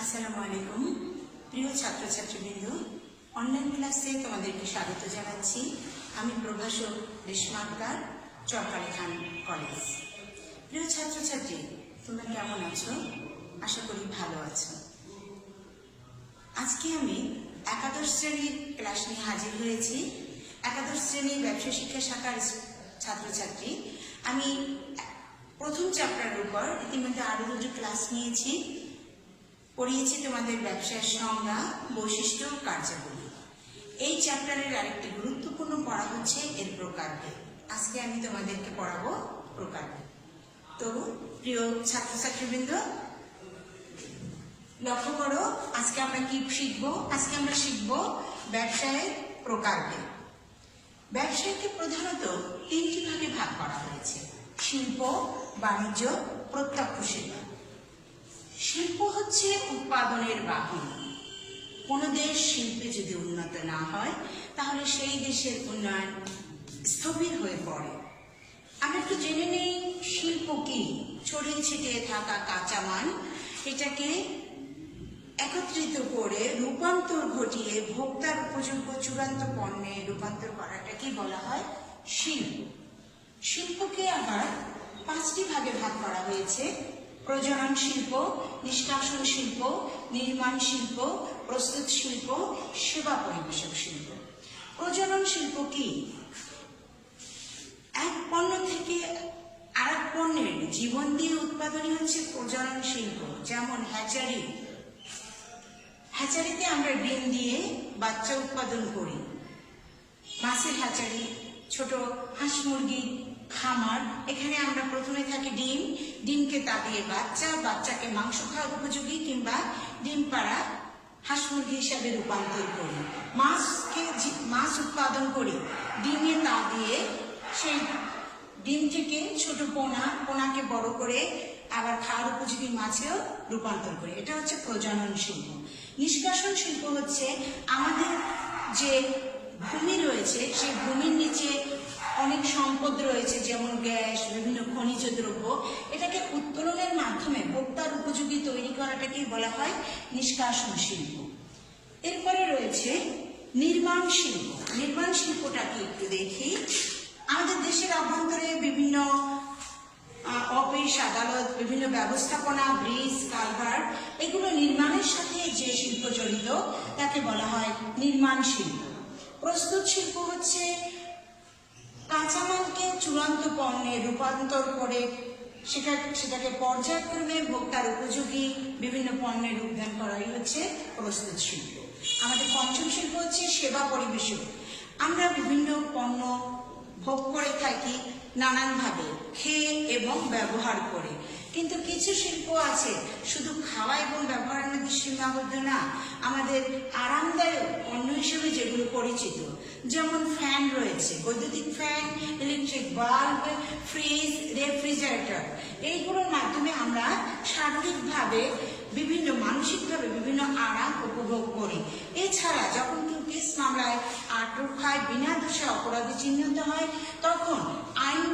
আসসালামু আলাইকুম প্রিয় ছাত্রছাত্রীবৃন্দ, অনলাইন ক্লাসে তোমাদেরকে স্বাগত জানাচ্ছি। আমি প্রভাষক রেশমা আক্তার, চরকালী খান কলেজ। প্রিয় ছাত্রছাত্রী, তোমরা কেমন আছো? আশা করি ভালো আছো। আজকে আমি একাদশ শ্রেণীর ক্লাস নিয়ে হাজির হয়েছি। একাদশ শ্রেণীর ব্যবসা শিক্ষা শাখার ছাত্রছাত্রী। আমি প্রথম চ্যাপ্টারের উপর ইতিমধ্যে আরো দুটো ক্লাস নিয়েছি, পড়িয়েছি তোমাদের ব্যবসার সংজ্ঞা, বৈশিষ্ট্য, কার্যাবলী। এই চ্যাপ্টারের আরেকটি গুরুত্বপূর্ণ পড়া হচ্ছে এর প্রকারভেদ। আজকে আমি তোমাদেরকে পড়াবো প্রকারভেদ। তো প্রিয় ছাত্রছাত্রীবৃন্দ, লক্ষ্য করো, আজকে আমরা কি শিখবো? আজকে আমরা শিখবো ব্যবসায়ের প্রকারভেদ। ব্যবসায়কে প্রধানত তিনটি ভাগে ভাগ করা হয়েছে: শিল্প, বাণিজ্য, প্রত্যক্ষ সেবা। শিল্প হচ্ছে উৎপাদনের বাহন। কোনো দেশ শিল্পে যদি উন্নত না হয়, তাহলে সেই দেশের উন্নয়ন স্থবির হয়ে পড়ে। আমরা একটু জেনে নেই শিল্প কি। ছড়িয়ে ছিটিয়ে থাকা কাঁচামাল, এটাকে একত্রিত করে রূপান্তর ঘটিয়ে ভোক্তার উপযোগ্য চূড়ান্ত পণ্যে রূপান্তর করাটাকে বলা হয় শিল্প। শিল্পকে আবার পাঁচটি ভাগে ভাগ করা হয়েছে: প্রজনন শিল্প, নিষ্কাশন শিল্প, নির্মাণ শিল্প, প্রস্তুত শিল্প, সেবা পরিবেশক শিল্প। প্রজনন শিল্প কি? এক পণ্য থেকে আরেক পণ্যের জীবন দিয়ে উৎপাদনই হচ্ছে প্রজনন শিল্প। যেমন হ্যাচারি। হ্যাচারিতে আমরা ডিম দিয়ে বাচ্চা উৎপাদন করি। মাছের হ্যাচারি, ছোট হাঁস মুরগির খামার, এখানে আমরা প্রথমে থাকে ডিম, ডিমকে তা দিয়ে বাচ্চাকে মাংস খাওয়ার উপযোগী কিংবা ডিম পাড়া হাঁস মুরগি হিসাবে রূপান্তর করি। মাছ উৎপাদন করি, ডিমে তা দিয়ে সেই ডিম থেকে ছোট পোনাকে বড় করে আবার খাওয়ার উপযোগী মাছেও রূপান্তর করি। এটা হচ্ছে প্রজনন শিল্প। নিষ্কাশন শিল্প হচ্ছে আমাদের যে ভূমি রয়েছে, সেই ভূমির নিচে অনেক সম্পদ রয়েছে, যেমন গ্যাস, বিভিন্ন খনিজ দ্রব্য। এটাকে উত্তোলনের মাধ্যমে ভোক্তার উপযোগী তৈরি করাটাকেই বলা হয় নিষ্কাশন শিল্প। এরপরে রয়েছে নির্মাণ শিল্প। নির্মাণ শিল্পটাকে একটু দেখি। আমাদের দেশের অভ্যন্তরে বিভিন্ন অফিস, আদালত, বিভিন্ন ব্যবস্থাপনা, ব্রিজ, কালভার্ট, এগুলো নির্মাণের সাথে যে শিল্প জড়িত তাকে বলা হয় নির্মাণ শিল্প। প্রস্তুত শিল্প হচ্ছে কাঁচামালকে চূড়ান্ত পণ্যে রূপান্তর করে সেটাকে পর্যায়ক্রমে ভোক্তার উপযোগী বিভিন্ন পণ্যে রূপদান করাই হচ্ছে প্রস্তুত শিল্প। আমাদের পঞ্চম শিল্প হচ্ছে সেবা পরিবেশক। আমরা বিভিন্ন পণ্য ভোগ করে থাকি নানানভাবে, খেয়ে এবং ব্যবহার করে। কিন্তু কিছু শিল্প আছে শুধু খাওয়া এবং ব্যবহারের মধ্যে সীমাবদ্ধ না, আমাদের আরামদায়ক পণ্য হিসেবে যেগুলো পরিচিত, যেমন ফ্যান রয়েছে, বৈদ্যুতিক fan, electric bulb, fridge, refrigerator. এইগুলোর মাধ্যমে আমরা শারীরিকভাবে মানসিকভাবে বিভিন্ন আরাম উপভোগ করি। এছাড়া যখন কেউ কেস মামলায় আটক হয়, বিনা দোষে অপরাধী চিহ্নিত হয়, তখন আইন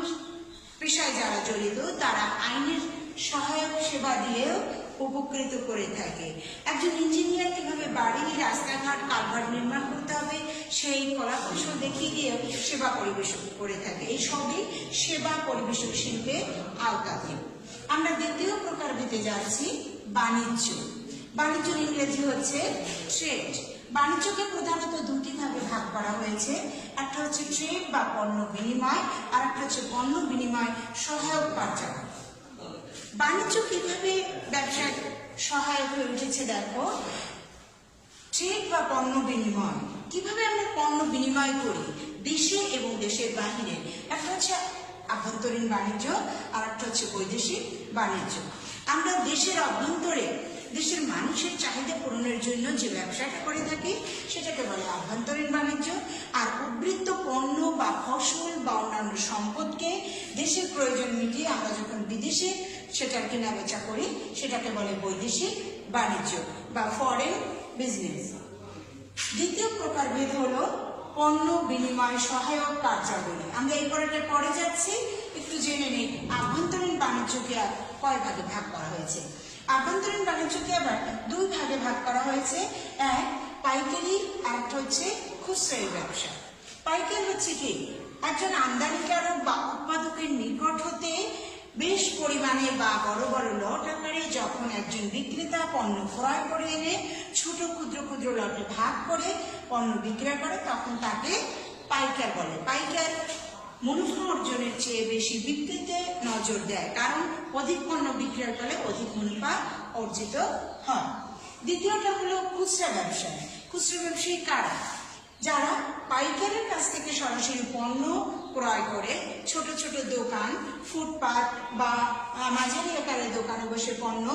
পেশায় যারা জড়িত তারা আইনের সহায়ক সেবা দিয়েও উপকৃত করে থাকে। একজন ইঞ্জিনিয়ার কিভাবে বাড়ি, রাস্তাঘাট, কালভার্ট নির্মাণ করতে হবে সেই কলাকৌশল দেখিয়ে দিয়েও সেবা পরিবেশন করে থাকে। এই সবই সেবা পরিবেশক শিল্পে আওতাধীন। আমরা দ্বিতীয় প্রকারভেদে যাচ্ছি, বাণিজ্য। বাণিজ্যের ইংরেজি হচ্ছে ট্রেড। বাণিজ্যকে প্রধানত দুটি ভাগে ভাগ করা হয়েছে। একটা হচ্ছে ট্রেড বা পণ্য বিনিময়, আর একটা হচ্ছে পণ্য বিনিময় সহায়ক কার্যকলাপ। বাণিজ্য কিভাবে ব্যবসায় সহায়ক হয়ে উঠেছে দেখো। ট্রেড বা পণ্য বিনিময়, কিভাবে আমরা পণ্য বিনিময় করি দেশে এবং দেশের বাহিরে। একটা হচ্ছে আভ্যন্তরীণ বাণিজ্য, আর একটা হচ্ছে বৈদেশিক বাণিজ্য। আমরা দেশের অভ্যন্তরে দেশের মানুষের চাহিদা পূরণের জন্য যে ব্যবসাটা করে থাকি সেটাকে বলে আভ্যন্তরীণ বাণিজ্য। আর উদ্বৃত্ত পণ্য বা ফসল বা অন্যান্য সম্পদকে দেশের প্রয়োজন মিটিয়ে আমরা যখন বিদেশে সেটার কেনা বেচা করি সেটাকে বলে বৈদেশিক বাণিজ্য বা ফরেন বিজনেস। দ্বিতীয় প্রকারভেদ হলো পণ্য বিনিময় সহায়ক কার্যাবলী। আমরা এই পরে যাচ্ছি, একটু জেনে নিই আভ্যন্তরীণ বাণিজ্যকে কয় ভাগে ভাগ করা হয়েছে। আভ্যন্তরীণ বাণিজ্যকে আবার দুই ভাগে ভাগ করা হয়েছে, এক পাইকারি আর একটা হচ্ছে খুচরা ব্যবসা। পাইকারি হচ্ছে কি, একজন আমদানিকারক বা উৎপাদকের নিকট হতে বেশ পরিমাণে বা বড় বড় লট আকারে যখন একজন বিক্রেতা পণ্য ক্রয় করে এনে ছোট ক্ষুদ্র ক্ষুদ্র লটে ভাগ করে পণ্য বিক্রয় করে, তখন তাকে পাইকার বলে। পাইকার মুনাফা অর্জনের চেয়ে বেশি বিক্রিতে নজর দেয়, কারণ অধিক পণ্য বিক্রয় করলে অধিক মুনাফা অর্জিত হয়। দ্বিতীয়টা হলো খুচরা ব্যবসায়ী। খুচরা ব্যবসায়ী কারা? যারা পাইকারের কাছ থেকে সরাসরি পণ্য ক্রয় করে ছোট ছোট দোকান, ফুটপাত বা মাঝারি আকারের দোকানে বসে পণ্য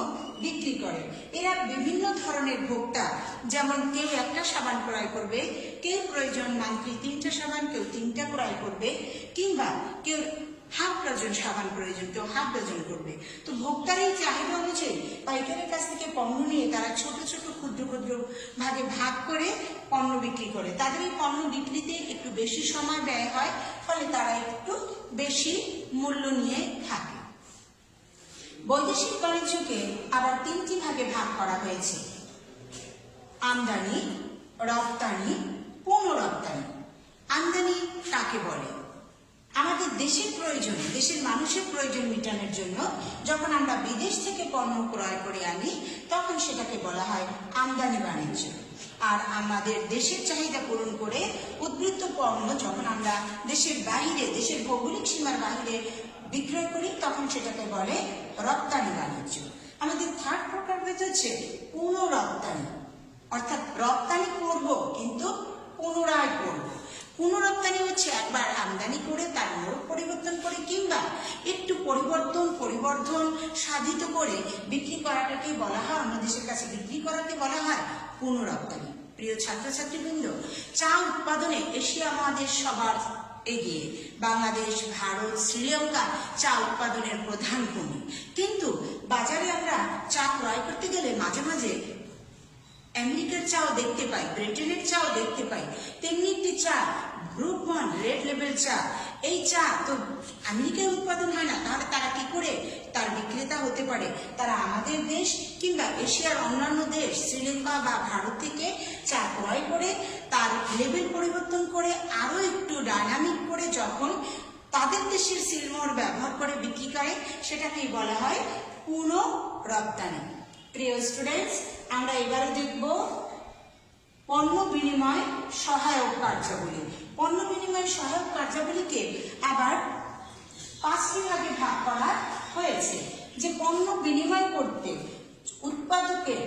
বিক্রি করে। এরা বিভিন্ন ধরনের ভোক্তা, যেমন কেউ একটা সাবান ক্রয় করবে, কেউ প্রয়োজন মান্থলি 3টা সাবান, কেউ 3টা ক্রয় করবে, কিংবা কেউ হাফ ডজন সাবান প্রয়োজন, কেউ হাফ ডজন করবে। তো ভোক্তার এই চাহিদা অনুযায়ী পাইকারের কাছ থেকে পণ্য নিয়ে তারা ছোট ছোট ক্ষুদ্র ক্ষুদ্র ভাগে ভাগ করে পণ্য বিক্রি করে। তাদের এই পণ্য বিক্রিতে একটু বেশি সময় ব্যয় হয়, ফলে তারা একটু বেশি মূল্য নিয়ে থাকে। বৈদেশিক বাণিজ্যকে আবার 3টি ভাগে ভাগ করা হয়েছে, আমদানি, রপ্তানি, পুনঃরপ্তানি। আমদানি কাকে বলে? আমাদের দেশের প্রয়োজন, দেশের মানুষের প্রয়োজন মেটানোর জন্য যখন আমরা বিদেশ থেকে পণ্য ক্রয় করে আনি, তখন সেটাকে বলা হয় আমদানি বাণিজ্য। আর আমাদের দেশের চাহিদা পূরণ করে উদ্বৃত্ত পণ্য যখন আমরা দেশের বাহিরে, দেশের ভৌগোলিক সীমার বাহিরে বিক্রয় করি, তখন সেটাকে বলে রপ্তানি বাণিজ্য। আমাদের থার্ড প্রকার হচ্ছে পুনঃরপ্তানি, অর্থাৎ রপ্তানি করব কিন্তু পুনরায় করব। পুনঃরপ্তানি হচ্ছে একবার আমদানি করে তার মোড়ক পরিবর্তন করে কিংবা একটু পরিবর্ধন সাধিত করে বিক্রি করাটাকে বলা হয়, অন্য দেশের কাছে বিক্রি করাকে বলা হয় পুনঃরপ্তানি। প্রিয় ছাত্রছাত্রীবৃন্দ, চা উৎপাদনে এশিয়া মহাদেশ সবার এগিয়ে। বাংলাদেশ, ভারত, শ্রীলঙ্কা চা উৎপাদনের প্রধান ভূমি। কিন্তু বাজারে আমরা চা ক্রয় করতে গেলে মাঝে মাঝে আমেরিকার চাও দেখতে পাই, ব্রিটেনের চাও দেখতে পাই। তেমনি একটি চা গ্রুপ 1 রেড লেবেল চা, এই চা তো আমেরিকায় উৎপাদন হয় না, তাহলে তারা কি করে তার বিক্রেতা হতে পারে? তারা আমাদের দেশ কিংবা এশিয়ার অন্যান্য দেশ, শ্রীলঙ্কা বা ভারত থেকে চা ক্রয় করে তার লেবেল পরিবর্তন করে আরো একটু ডাইনামিক করে যখন তাদের দেশের সিলমোহর ব্যবহার করে বিক্রি করে, সেটাকেই বলা হয় পুনঃরপ্তানি। প্রিয় স্টুডেন্টস, আমরা এবারে দেখব পণ্য বিনিময় সহায়ক কার্যাবলী। পণ্য বিনিময় সহায়ক কার্যাবলীকে আবার 5টি ভাগে ভাগ করা হয়েছে। যে পণ্য বিনিময় করতে উৎপাদকের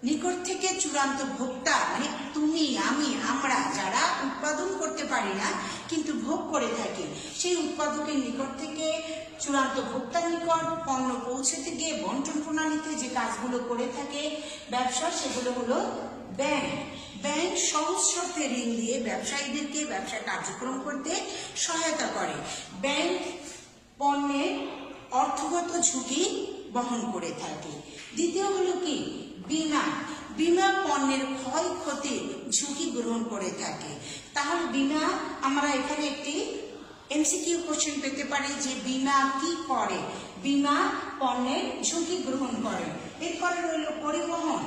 নিকট থেকে চূড়ান্ত ভোক্তা, মানে তুমি, আমি, আমরা যারা উৎপাদন করতে পারি না কিন্তু ভোগ করে থাকি, সেই উৎপাদকের নিকট থেকে চূড়ান্ত ভোক্তার নিকট পণ্য পৌঁছাতে গিয়ে বন্টন প্রণালীতে যে কাজগুলো করে থাকে ব্যবসা, সেগুলো হলো ব্যাংক। ব্যাংক সহজ শর্তে ঋণ দিয়ে ব্যবসায়ীদেরকে ব্যবসা কার্যক্রম করতে সহায়তা করে। ব্যাংক পণ্যের অর্থগত ঝুঁকি বহন করে থাকে। দ্বিতীয় হলো কি? বীমা। বীমা পণ্যের ক্ষয়ক্ষতির ঝুঁকি গ্রহণ করে থাকে। তাহলে বীমা, আমরা এখানে একটি এমসিকিউ কোশ্চেন পেতে পারি যে বীমা কি করে? বীমা পণ্যের ঝুঁকি গ্রহণ করে। এরপরে রইল পরিবহন।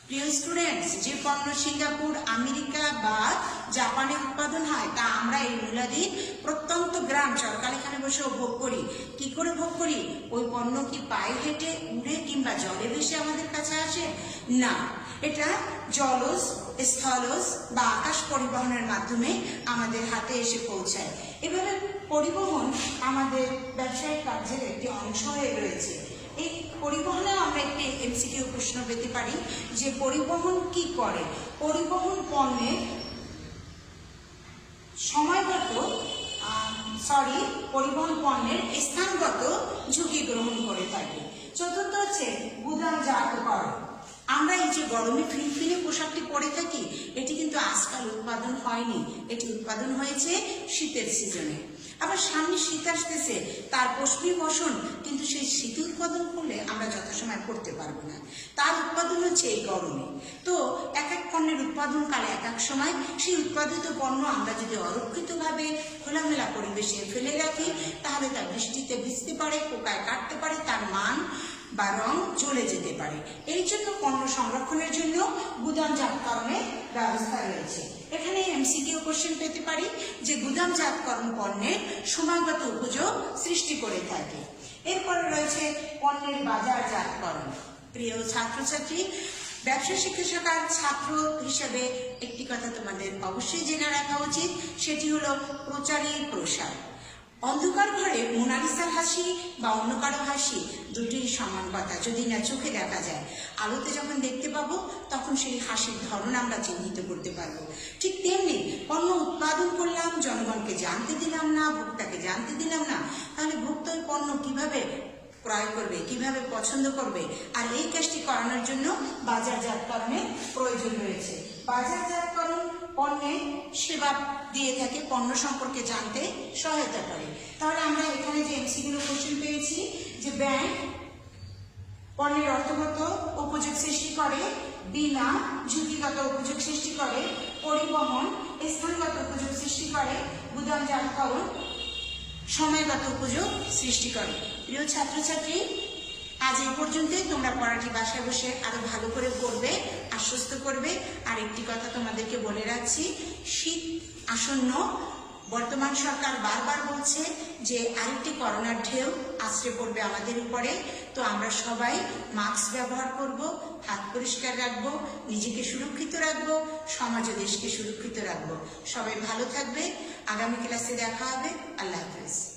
প্রিয় স্টুডেন্টস, যে পণ্য সিঙ্গাপুর, আমেরিকা বা জাপানে উৎপাদন হয় তা আমরা এই নীলাদির প্রত্যন্ত গ্রাম চরকালিখানে বসেও ভোগ করি। কি করে ভোগ করি? ওই পণ্য কি পায়ে হেঁটে, উড়ে কিংবা জলে ভেসে আমাদের কাছে আসে? না, এটা জলজ, স্থলজ বা আকাশ পরিবহনের মাধ্যমে আমাদের হাতে এসে পৌঁছায়। এভাবে পরিবহন আমাদের ব্যবসায়িক কার্যের একটি অংশ হয়ে রয়েছে। এই পরিবহনেও আমরা একটি এমসিকিউ প্রশ্ন পেতে পারি যে পরিবহন কি করে? পরিবহন পণ্যের পরিবহন পণ্যের স্থানগত ঝুঁকি গ্রহণ করে থাকে। চতুর্থ হচ্ছে গুদামজাতকরণ। আমরা এই যে গরমে ফিনফিনে পোশাকটি পরে থাকি, এটি কিন্তু আজকাল উৎপাদন হয়নি, এটি উৎপাদন হয়েছে শীতের সিজনে। আবার সামনে শীত আসতেছে, তার পশমি বসন, কিন্তু সেই শীত উৎপাদন করলে আমরা যথাসময় করতে পারবো না, তার উৎপাদন হচ্ছে এই গরমে। তো এক এক পণ্যের উৎপাদনকালে এক এক সময় সেই উৎপাদিত পণ্য আমরা যদি অরক্ষিতভাবে খোলামেলা পরিবেশে ফেলে রাখি, তাহলে তা বৃষ্টিতে ভিজতে পারে, পোকায় কাটতে পারে, তার মান বা রং জ্বলে যেতে পারে। এই জন্য পণ্য সংরক্ষণের জন্য গুদামজাতকরণের ব্যবস্থা রয়েছে। এখানে এমসিকিউ কোশ্চেন পেতে পারি যে গুদামজাতকরণ পণ্যের সময়গত উপযোগ সৃষ্টি করে থাকে। এরপরে রয়েছে পণ্যের বাজারজাতকরণ। প্রিয় ছাত্রছাত্রী, ব্যবসা শিক্ষা শাখার ছাত্র হিসেবে একটি কথা তোমাদের অবশ্যই জেনে রাখা উচিত, সেটি হলো প্রচারের প্রসার। অন্ধকার ঘরে মোনালিসার হাসি বা অন্য কারো হাসি দুটিই সমান কথা, যদি না চোখে দেখা যায়। আলোতে যখন দেখতে পাবো তখন সেই হাসির ধরন আমরা চিহ্নিত করতে পারবো। ঠিক তেমনি পণ্য উৎপাদন করলাম, জনগণকে জানতে দিলাম না, ভোক্তাকে জানতে দিলাম না, তাহলে ভোক্তা ওই পণ্য কিভাবে ক্রয় করবে, কিভাবে পছন্দ করবে? আর এই কাজটি করানোর জন্য বাজারজাতকরণের প্রয়োজন রয়েছে। বাজারজাতকরণ পণ্যে সেবা দিয়ে থাকে, পণ্য সম্পর্কে জানতে সহায়তা করে। তাহলে আমরা এখানে যে এমসিকিউ কোশ্চেন পেয়েছি যে ব্যাংক পণ্যের অর্থগত উপযোগ সৃষ্টি করে, বিমা ঝুঁকিগত উপযোগ সৃষ্টি করে, পরিবহন স্থানগত উপযোগ সৃষ্টি করে, গুদামজাতকরণ সময়গত উপযোগ সৃষ্টি করে। প্রিয় ছাত্রছাত্রী, আজ এই পর্যন্তই। তোমরা পড়াটি বাসায় বসে আরো ভালো করে পড়বে, আশ্বস্ত করবে। আর একটি কথা তোমাদেরকে বলে রাখছি, শীত আসন্ন। বর্তমান সরকার বারবার বলছে যে আরেকটি করোনার ঢেউ আছড়ে পড়বে আমাদের উপরে। তো আমরা সবাই মাস্ক ব্যবহার করব, হাত পরিষ্কার রাখবো, নিজেকে সুরক্ষিত রাখবো, সমাজ ও দেশকে সুরক্ষিত রাখবো। সবাই ভালো থাকবে। আগামী ক্লাসে দেখা হবে। আল্লাহ হাফেজ।